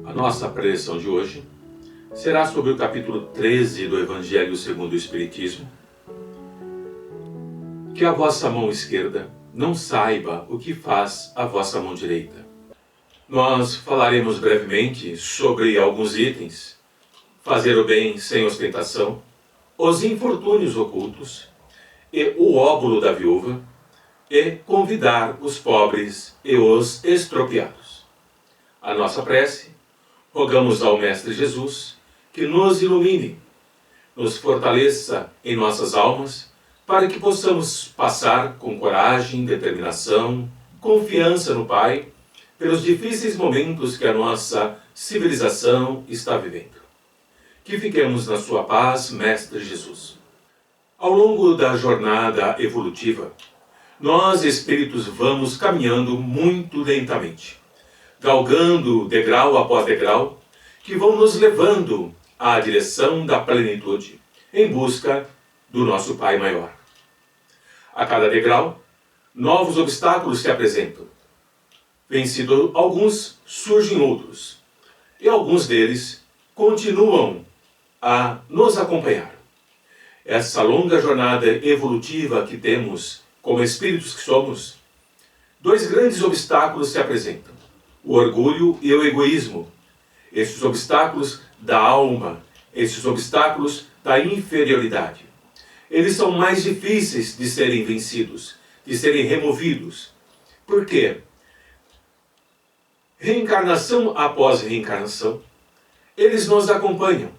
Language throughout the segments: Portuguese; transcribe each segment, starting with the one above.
A nossa preleção de hoje será sobre o capítulo 13 do Evangelho segundo o Espiritismo. Que a vossa mão esquerda não saiba o que faz a vossa mão direita. Nós falaremos brevemente sobre alguns itens: fazer o bem sem ostentação, os infortúnios ocultos, e o óbolo da viúva, e convidar os pobres e os estropiados. A nossa prece: rogamos ao Mestre Jesus que nos ilumine, nos fortaleça em nossas almas, para que possamos passar com coragem, determinação, confiança no Pai, pelos difíceis momentos que a nossa civilização está vivendo. Que fiquemos na sua paz, Mestre Jesus. Ao longo da jornada evolutiva, nós espíritos vamos caminhando muito lentamente, galgando degrau após degrau, que vão nos levando à direção da plenitude, em busca do nosso Pai Maior. A cada degrau, novos obstáculos se apresentam. Vencidos alguns, surgem outros, e alguns deles continuam a nos acompanhar. Essa longa jornada evolutiva que temos como espíritos que somos, dois grandes obstáculos se apresentam: o orgulho e o egoísmo. Esses obstáculos da alma, esses obstáculos da inferioridade. Eles são mais difíceis de serem vencidos, de serem removidos. Por quê? Reencarnação após reencarnação, eles nos acompanham.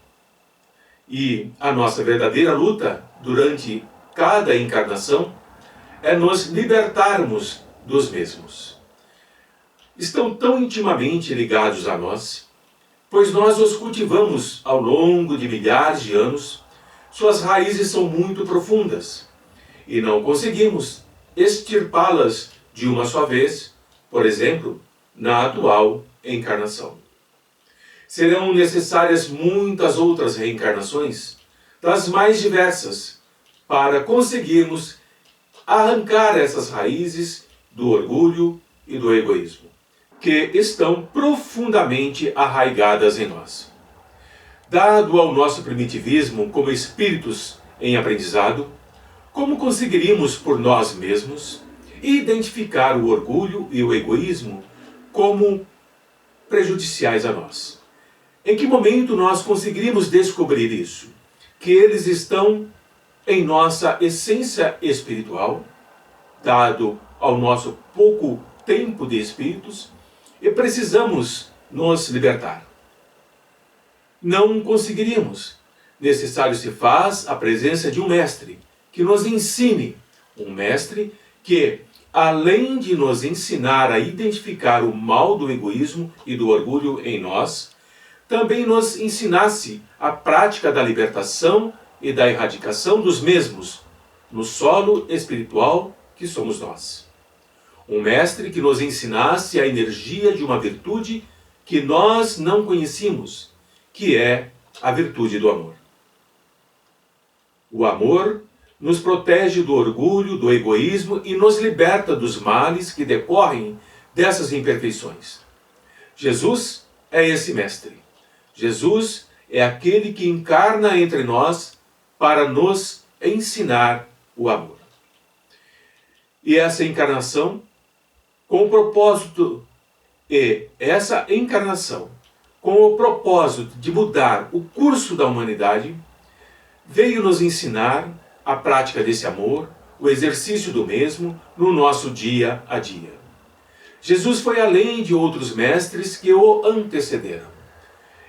E a nossa verdadeira luta durante cada encarnação é nos libertarmos dos mesmos. Estão tão intimamente ligados a nós, pois nós os cultivamos ao longo de milhares de anos. Suas raízes são muito profundas e não conseguimos extirpá-las de uma só vez, por exemplo, na atual encarnação. Serão necessárias muitas outras reencarnações, das mais diversas, para conseguirmos arrancar essas raízes do orgulho e do egoísmo, que estão profundamente arraigadas em nós. Dado ao nosso primitivismo como espíritos em aprendizado, como conseguiríamos por nós mesmos identificar o orgulho e o egoísmo como prejudiciais a nós? Em que momento nós conseguiríamos descobrir isso? Que eles estão em nossa essência espiritual, dado ao nosso pouco tempo de espíritos, e precisamos nos libertar. Não conseguiríamos. Necessário se faz a presença de um mestre que nos ensine, um mestre que, além de nos ensinar a identificar o mal do egoísmo e do orgulho em nós, também nos ensinasse a prática da libertação e da erradicação dos mesmos no solo espiritual que somos nós. Um mestre que nos ensinasse a energia de uma virtude que nós não conhecíamos, que é a virtude do amor. O amor nos protege do orgulho, do egoísmo e nos liberta dos males que decorrem dessas imperfeições. Jesus é esse mestre. Jesus é aquele que encarna entre nós para nos ensinar o amor. E essa encarnação, com o propósito, com o propósito de mudar o curso da humanidade, veio nos ensinar a prática desse amor, o exercício do mesmo no nosso dia a dia. Jesus foi além de outros mestres que o antecederam.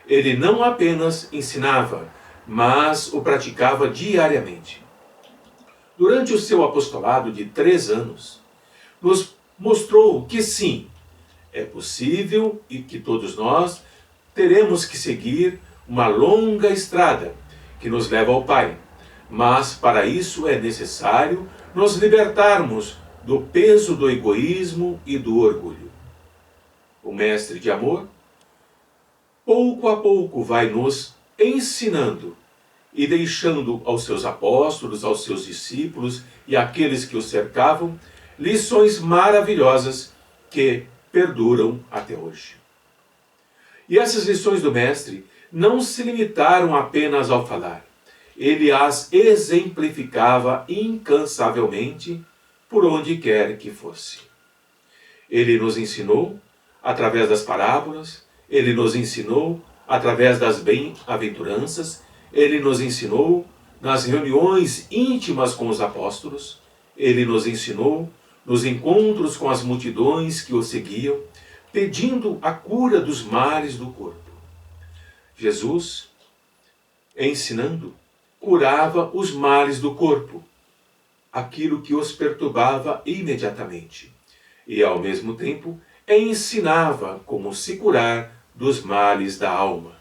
Ele não apenas ensinava, mas o praticava diariamente. Durante o seu apostolado de 3 anos, nos mostrou que sim, é possível e que todos nós teremos que seguir uma longa estrada que nos leva ao Pai, mas para isso é necessário nos libertarmos do peso do egoísmo e do orgulho. O mestre de amor, pouco a pouco, vai nos ensinando e deixando aos seus apóstolos, aos seus discípulos e àqueles que os cercavam, lições maravilhosas que perduram até hoje. E essas lições do Mestre não se limitaram apenas ao falar. Ele as exemplificava incansavelmente por onde quer que fosse. Ele nos ensinou através das parábolas, ele nos ensinou através das bem-aventuranças, ele nos ensinou nas reuniões íntimas com os apóstolos, ele nos ensinou nos encontros com as multidões que o seguiam, pedindo a cura dos males do corpo. Jesus, ensinando, curava os males do corpo, aquilo que os perturbava imediatamente, e ao mesmo tempo ensinava como se curar dos males da alma.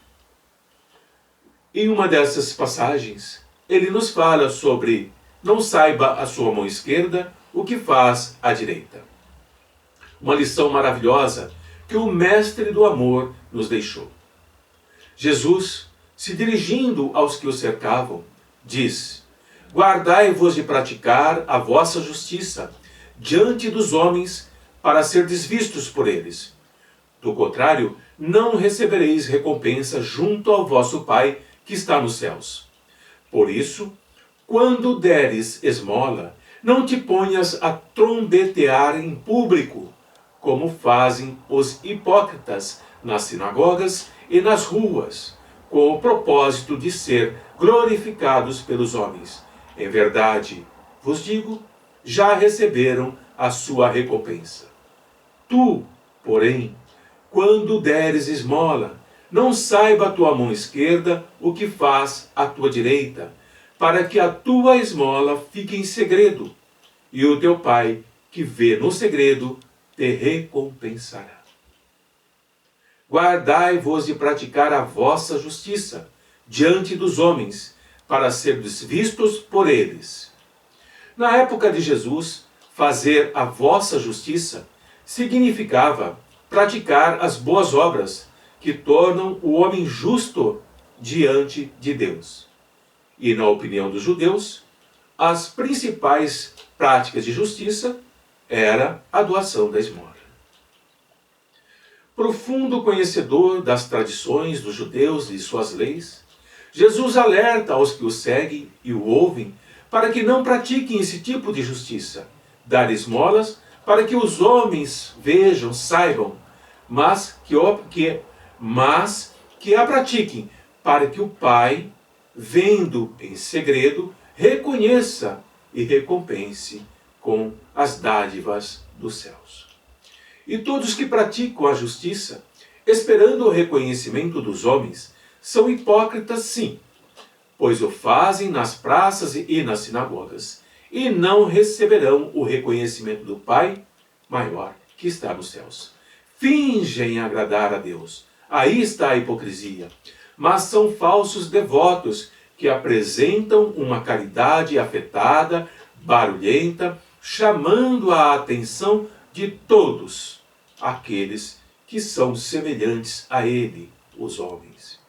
Em uma dessas passagens, ele nos fala sobre não saiba a sua mão esquerda o que faz a direita. Uma lição maravilhosa que o Mestre do Amor nos deixou. Jesus, se dirigindo aos que o cercavam, diz: guardai-vos de praticar a vossa justiça diante dos homens para serdes vistos por eles. Do contrário, não recebereis recompensa junto ao vosso Pai que está nos céus. Por isso, quando deres esmola, não te ponhas a trombetear em público, como fazem os hipócritas nas sinagogas e nas ruas, com o propósito de ser glorificados pelos homens. Em verdade, vos digo, já receberam a sua recompensa. Tu, porém, quando deres esmola, não saiba a tua mão esquerda o que faz a tua direita, para que a tua esmola fique em segredo, e o teu Pai, que vê no segredo, te recompensará. Guardai-vos de praticar a vossa justiça diante dos homens, para serdes vistos por eles. Na época de Jesus, fazer a vossa justiça significava praticar as boas obras que tornam o homem justo diante de Deus. E na opinião dos judeus, as principais práticas de justiça era a doação da esmola. Profundo conhecedor das tradições dos judeus e suas leis, Jesus alerta aos que o seguem e o ouvem para que não pratiquem esse tipo de justiça, dar esmolas para que os homens vejam, saibam, mas que a pratiquem para que o Pai, vendo em segredo, reconheça e recompense com as dádivas dos céus. E todos que praticam a justiça, esperando o reconhecimento dos homens, são hipócritas sim, pois o fazem nas praças e nas sinagogas, e não receberão o reconhecimento do Pai maior que está nos céus. Fingem agradar a Deus, aí está a hipocrisia, mas são falsos devotos que apresentam uma caridade afetada, barulhenta, chamando a atenção de todos aqueles que são semelhantes a ele, os homens.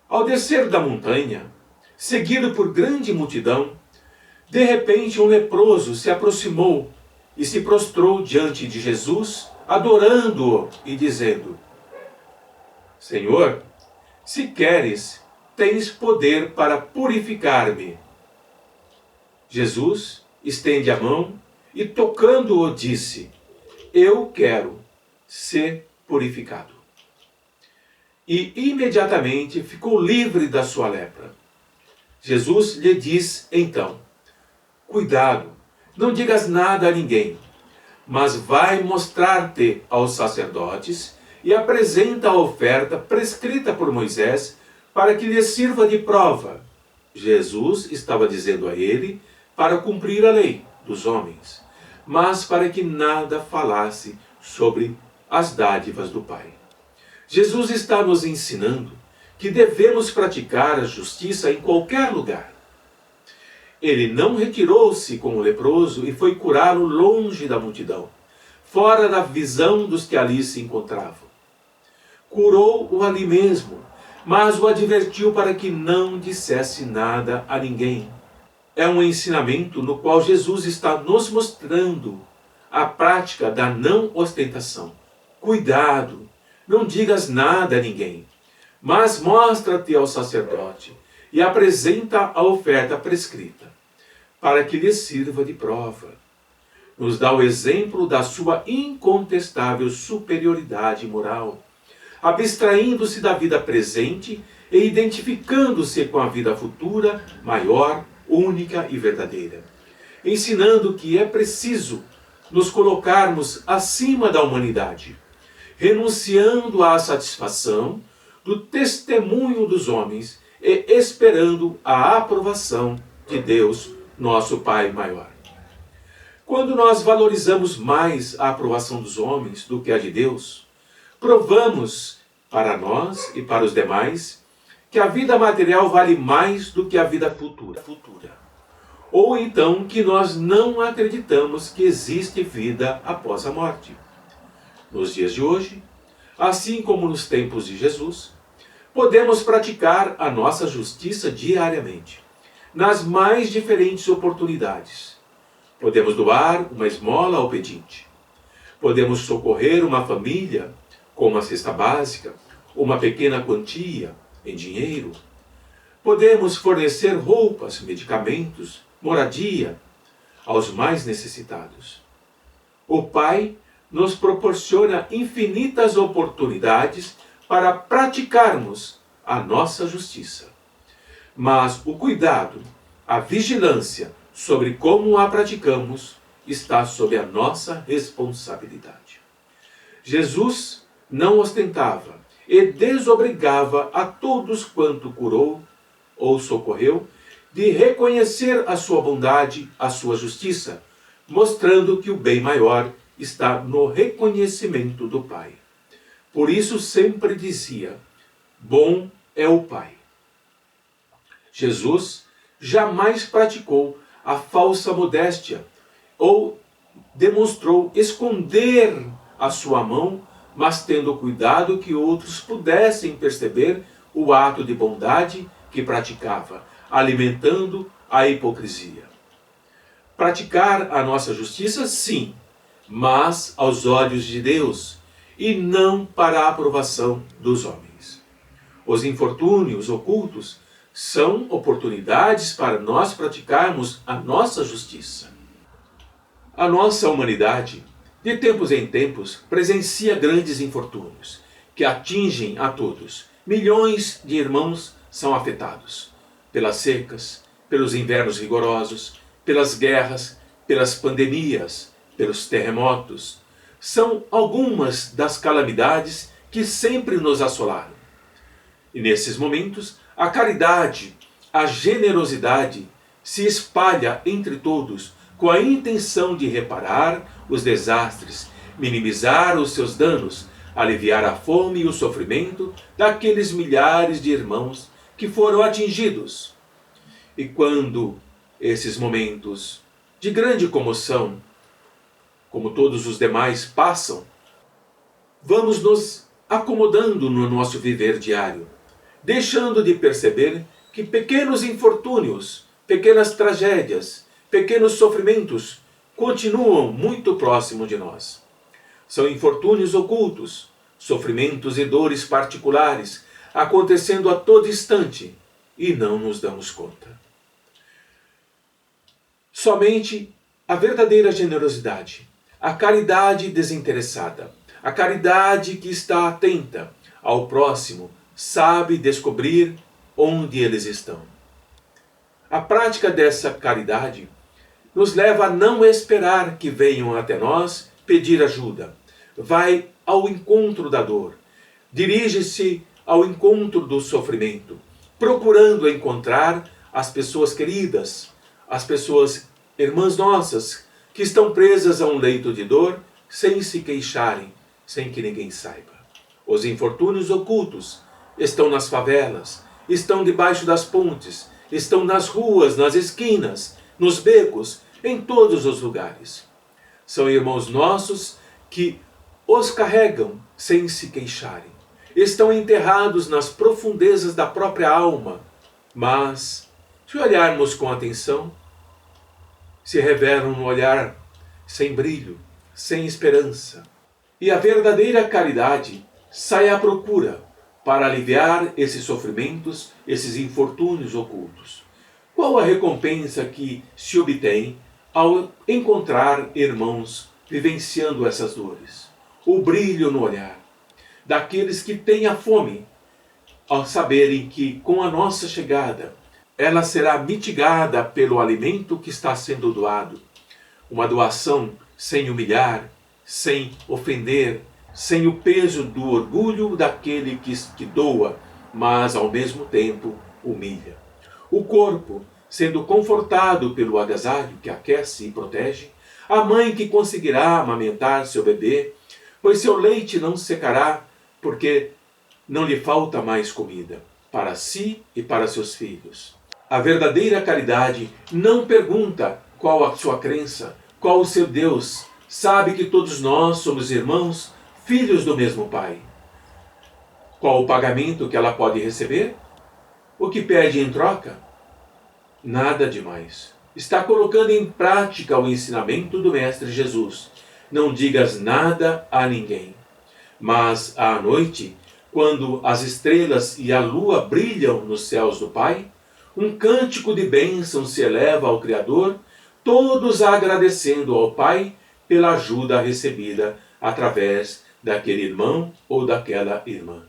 Ao descer da montanha, seguido por grande multidão, de repente um leproso se aproximou e se prostrou diante de Jesus, adorando-o e dizendo: Senhor, se queres, tens poder para purificar-me. Jesus estende a mão e, tocando-o, disse: Eu quero ser purificado. E imediatamente ficou livre da sua lepra. Jesus lhe diz então: Cuidado, não digas nada a ninguém, mas vai mostrar-te aos sacerdotes e apresenta a oferta prescrita por Moisés para que lhe sirva de prova. Jesus estava dizendo a ele para cumprir a lei dos homens, mas para que nada falasse sobre as dádivas do Pai. Jesus está nos ensinando que devemos praticar a justiça em qualquer lugar. Ele não retirou-se com o leproso e foi curá-lo longe da multidão, fora da visão dos que ali se encontravam. Curou-o ali mesmo, mas o advertiu para que não dissesse nada a ninguém. É um ensinamento no qual Jesus está nos mostrando a prática da não ostentação. Cuidado, não digas nada a ninguém, mas mostra-te ao sacerdote e apresenta a oferta prescrita, para que lhe sirva de prova. Nos dá o exemplo da sua incontestável superioridade moral, abstraindo-se da vida presente e identificando-se com a vida futura, maior, única e verdadeira, ensinando que é preciso nos colocarmos acima da humanidade, renunciando à satisfação do testemunho dos homens e esperando a aprovação de Deus, nosso Pai maior. Quando nós valorizamos mais a aprovação dos homens do que a de Deus, provamos para nós e para os demais que a vida material vale mais do que a vida futura. Ou então que nós não acreditamos que existe vida após a morte. Nos dias de hoje, assim como nos tempos de Jesus, podemos praticar a nossa justiça diariamente, nas mais diferentes oportunidades. Podemos doar uma esmola ao pedinte. Podemos socorrer uma família com uma cesta básica, uma pequena quantia em dinheiro. Podemos fornecer roupas, medicamentos, moradia aos mais necessitados. O Pai nos proporciona infinitas oportunidades para praticarmos a nossa justiça. Mas o cuidado, a vigilância sobre como a praticamos está sob a nossa responsabilidade. Jesus não ostentava e desobrigava a todos quanto curou ou socorreu de reconhecer a sua bondade, a sua justiça, mostrando que o bem maior está no reconhecimento do Pai. Por isso sempre dizia: bom é o Pai. Jesus jamais praticou a falsa modéstia ou demonstrou esconder a sua mão, mas tendo cuidado que outros pudessem perceber o ato de bondade que praticava, alimentando a hipocrisia. Praticar a nossa justiça, sim, mas aos olhos de Deus, e não para a aprovação dos homens. Os infortúnios ocultos são oportunidades para nós praticarmos a nossa justiça. A nossa humanidade, de tempos em tempos, presencia grandes infortúnios, que atingem a todos. Milhões de irmãos são afetados pelas secas, pelos invernos rigorosos, pelas guerras, pelas pandemias, pelos terremotos. São algumas das calamidades que sempre nos assolaram. E nesses momentos, a caridade, a generosidade se espalha entre todos com a intenção de reparar os desastres, minimizar os seus danos, aliviar a fome e o sofrimento daqueles milhares de irmãos que foram atingidos. E quando esses momentos de grande comoção, como todos os demais, passam, vamos nos acomodando no nosso viver diário, deixando de perceber que pequenos infortúnios, pequenas tragédias, pequenos sofrimentos continuam muito próximo de nós. São infortúnios ocultos, sofrimentos e dores particulares, acontecendo a todo instante e não nos damos conta. Somente a verdadeira generosidade, a caridade desinteressada, a caridade que está atenta ao próximo, sabe descobrir onde eles estão. A prática dessa caridade nos leva a não esperar que venham até nós pedir ajuda. Vai ao encontro da dor, dirige-se ao encontro do sofrimento, procurando encontrar as pessoas queridas, as pessoas irmãs nossas, que estão presas a um leito de dor, sem se queixarem, sem que ninguém saiba. Os infortúnios ocultos estão nas favelas, estão debaixo das pontes, estão nas ruas, nas esquinas, nos becos, em todos os lugares. São irmãos nossos que os carregam sem se queixarem. Estão enterrados nas profundezas da própria alma, mas, se olharmos com atenção, se revelam no olhar sem brilho, sem esperança. E a verdadeira caridade sai à procura para aliviar esses sofrimentos, esses infortúnios ocultos. Qual a recompensa que se obtém ao encontrar irmãos vivenciando essas dores? O brilho no olhar daqueles que têm a fome, ao saberem que com a nossa chegada ela será mitigada pelo alimento que está sendo doado. Uma doação sem humilhar, sem ofender, sem o peso do orgulho daquele que doa, mas ao mesmo tempo humilha. O corpo sendo confortado pelo agasalho que aquece e protege, a mãe que conseguirá amamentar seu bebê, pois seu leite não secará, porque não lhe falta mais comida, para si e para seus filhos. A verdadeira caridade não pergunta qual a sua crença, qual o seu Deus, sabe que todos nós somos irmãos, filhos do mesmo Pai. Qual o pagamento que ela pode receber? O que pede em troca? Nada demais. Está colocando em prática o ensinamento do Mestre Jesus. Não digas nada a ninguém. Mas à noite, quando as estrelas e a lua brilham nos céus do Pai, um cântico de bênção se eleva ao Criador, todos agradecendo ao Pai pela ajuda recebida através daquele irmão ou daquela irmã.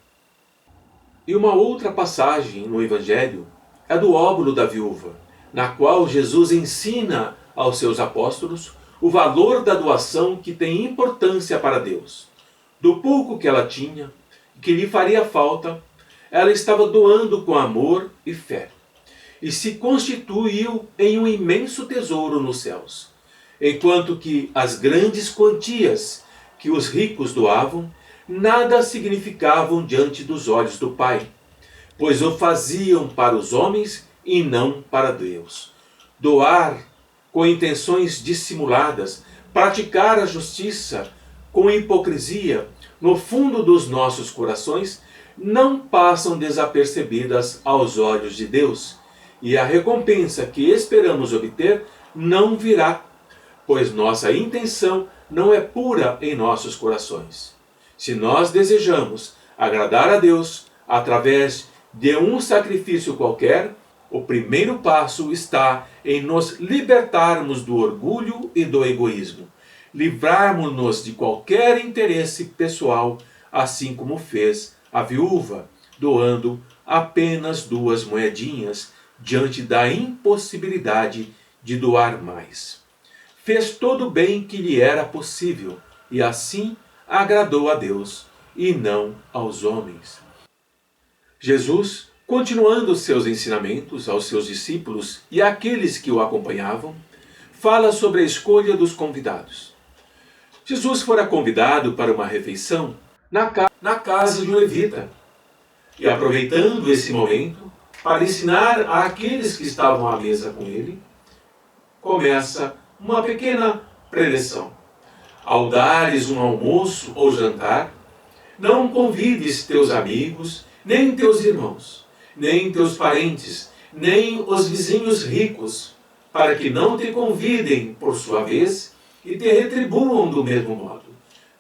E uma outra passagem no Evangelho é do óbolo da viúva, na qual Jesus ensina aos seus apóstolos o valor da doação que tem importância para Deus. Do pouco que ela tinha, que lhe faria falta, ela estava doando com amor e fé, e se constituiu em um imenso tesouro nos céus, enquanto que as grandes quantias que os ricos doavam nada significavam diante dos olhos do Pai, pois o faziam para os homens e não para Deus. Doar com intenções dissimuladas, praticar a justiça com hipocrisia no fundo dos nossos corações, não passam desapercebidas aos olhos de Deus, e a recompensa que esperamos obter não virá, pois nossa intenção não é pura em nossos corações. Se nós desejamos agradar a Deus através de um sacrifício qualquer, o primeiro passo está em nos libertarmos do orgulho e do egoísmo, livrarmos-nos de qualquer interesse pessoal, assim como fez a viúva, doando apenas 2 moedinhas diante da impossibilidade de doar mais. Fez todo o bem que lhe era possível e assim agradou a Deus e não aos homens. Jesus, continuando seus ensinamentos aos seus discípulos e àqueles que o acompanhavam, fala sobre a escolha dos convidados. Jesus fora convidado para uma refeição na casa de um levita, e aproveitando esse momento para ensinar àqueles que estavam à mesa com ele, começa uma pequena preleção. Ao dares um almoço ou jantar, não convides teus amigos, nem teus irmãos, nem teus parentes, nem os vizinhos ricos, para que não te convidem por sua vez e te retribuam do mesmo modo.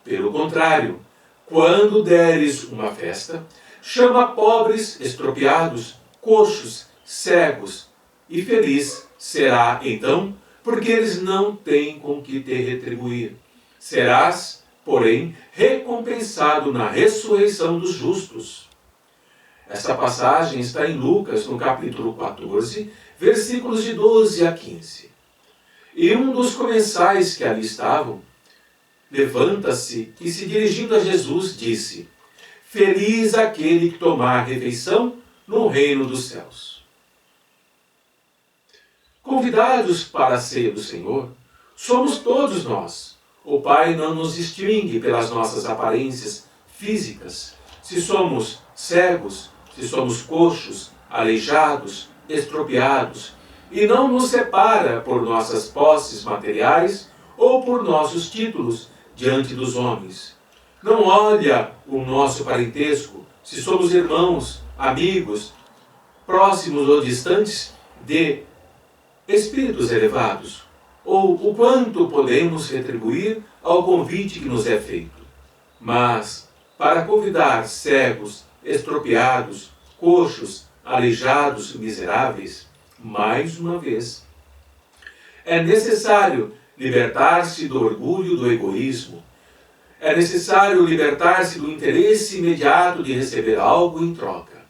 Pelo contrário, quando deres uma festa, chama pobres, estropiados, coxos, cegos, e feliz será então, porque eles não têm com que te retribuir. Serás, porém, recompensado na ressurreição dos justos. Esta passagem está em Lucas, no capítulo 14, versículos de 12 a 15. E um dos comensais que ali estavam, levanta-se e, se dirigindo a Jesus, disse: Feliz aquele que tomar refeição no reino dos céus. Convidados para a ceia do Senhor, somos todos nós. O Pai não nos distingue pelas nossas aparências físicas, se somos cegos, se somos coxos, aleijados, estropiados, e não nos separa por nossas posses materiais ou por nossos títulos diante dos homens. Não olha o nosso parentesco, se somos irmãos, amigos, próximos ou distantes de espíritos elevados, ou o quanto podemos retribuir ao convite que nos é feito. Mas para convidar cegos, estropiados, coxos, aleijados, miseráveis, mais uma vez. É necessário libertar-se do orgulho, do egoísmo. É necessário libertar-se do interesse imediato de receber algo em troca.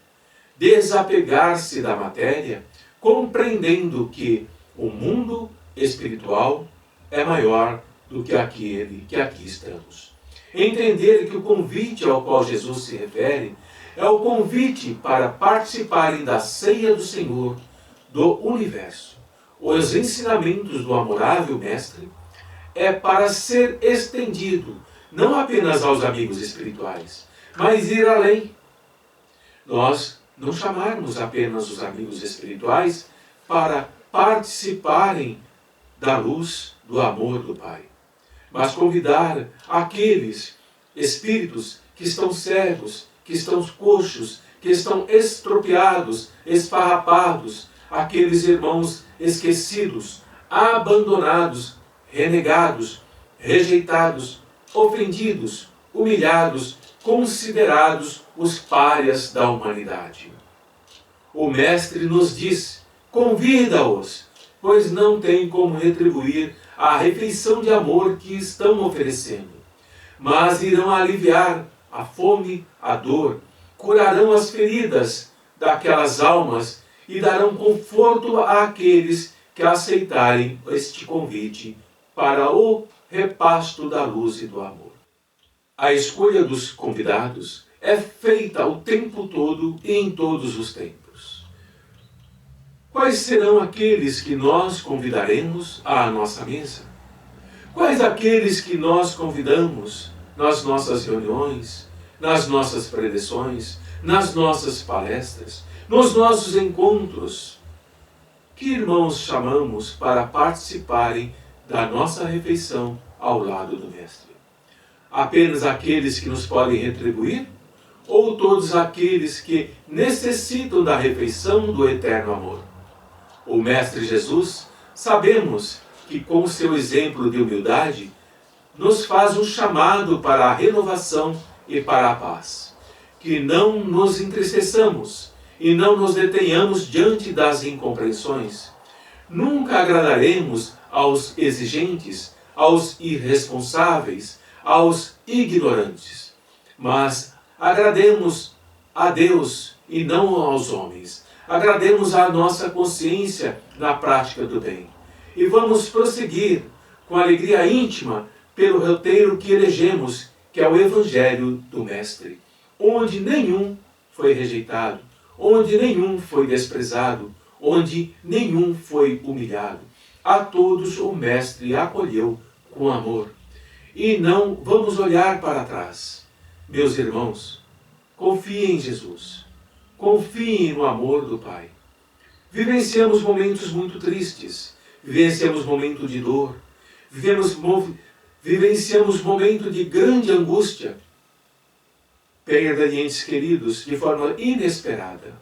Desapegar-se da matéria, compreendendo que o mundo espiritual é maior do que aquele que aqui estamos. Entender que o convite ao qual Jesus se refere é o convite para participarem da ceia do Senhor do universo. Os ensinamentos do amorável Mestre é para ser estendido não apenas aos amigos espirituais, mas ir além. Nós não chamarmos apenas os amigos espirituais para participarem da luz do amor do Pai, mas convidar aqueles espíritos que estão cegos, que estão coxos, que estão estropiados, esfarrapados, aqueles irmãos esquecidos, abandonados, renegados, rejeitados, ofendidos, humilhados, considerados os párias da humanidade. O Mestre nos diz: convida-os, pois não tem como retribuir a refeição de amor que estão oferecendo, mas irão aliviar a fome, a dor, curarão as feridas daquelas almas e darão conforto àqueles que aceitarem este convite para o repasto da luz e do amor. A escolha dos convidados é feita o tempo todo e em todos os tempos. Quais serão aqueles que nós convidaremos à nossa mesa? Quais aqueles que nós convidamos nas nossas reuniões, nas nossas preleções, nas nossas palestras, nos nossos encontros? Que irmãos chamamos para participarem da nossa refeição ao lado do Mestre? Apenas aqueles que nos podem retribuir? Ou todos aqueles que necessitam da refeição do eterno amor? O Mestre Jesus, sabemos que com seu exemplo de humildade, nos faz um chamado para a renovação e para a paz. Que não nos entristeçamos e não nos detenhamos diante das incompreensões. Nunca agradaremos aos exigentes, aos irresponsáveis, aos ignorantes, mas agrademos a Deus e não aos homens. Agrademos a nossa consciência na prática do bem. E vamos prosseguir com alegria íntima pelo roteiro que elegemos, que é o Evangelho do Mestre, onde nenhum foi rejeitado, onde nenhum foi desprezado, onde nenhum foi humilhado. A todos o Mestre acolheu com amor. E não vamos olhar para trás. Meus irmãos, confiem em Jesus. Confiem no amor do Pai. Vivenciamos momentos muito tristes. Vivenciamos momentos de dor. Vivenciamos momentos de grande angústia. Perda de entes queridos de forma inesperada.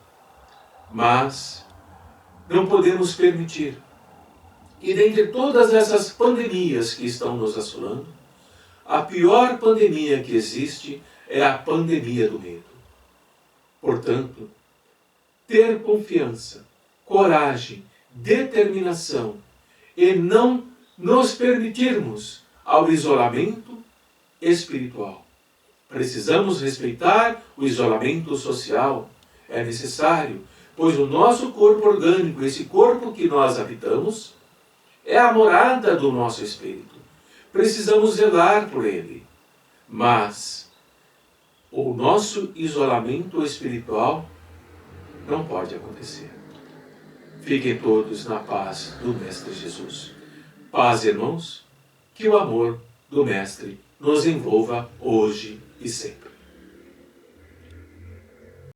Mas não podemos permitir. E dentre todas essas pandemias que estão nos assolando, a pior pandemia que existe é a pandemia do medo. Portanto, ter confiança, coragem, determinação e não nos permitirmos ao isolamento espiritual. Precisamos respeitar o isolamento social. É necessário, pois o nosso corpo orgânico, esse corpo que nós habitamos, é a morada do nosso espírito. Precisamos zelar por ele. Mas o nosso isolamento espiritual não pode acontecer. Fiquem todos na paz do Mestre Jesus. Paz, irmãos, que o amor do Mestre nos envolva hoje e sempre.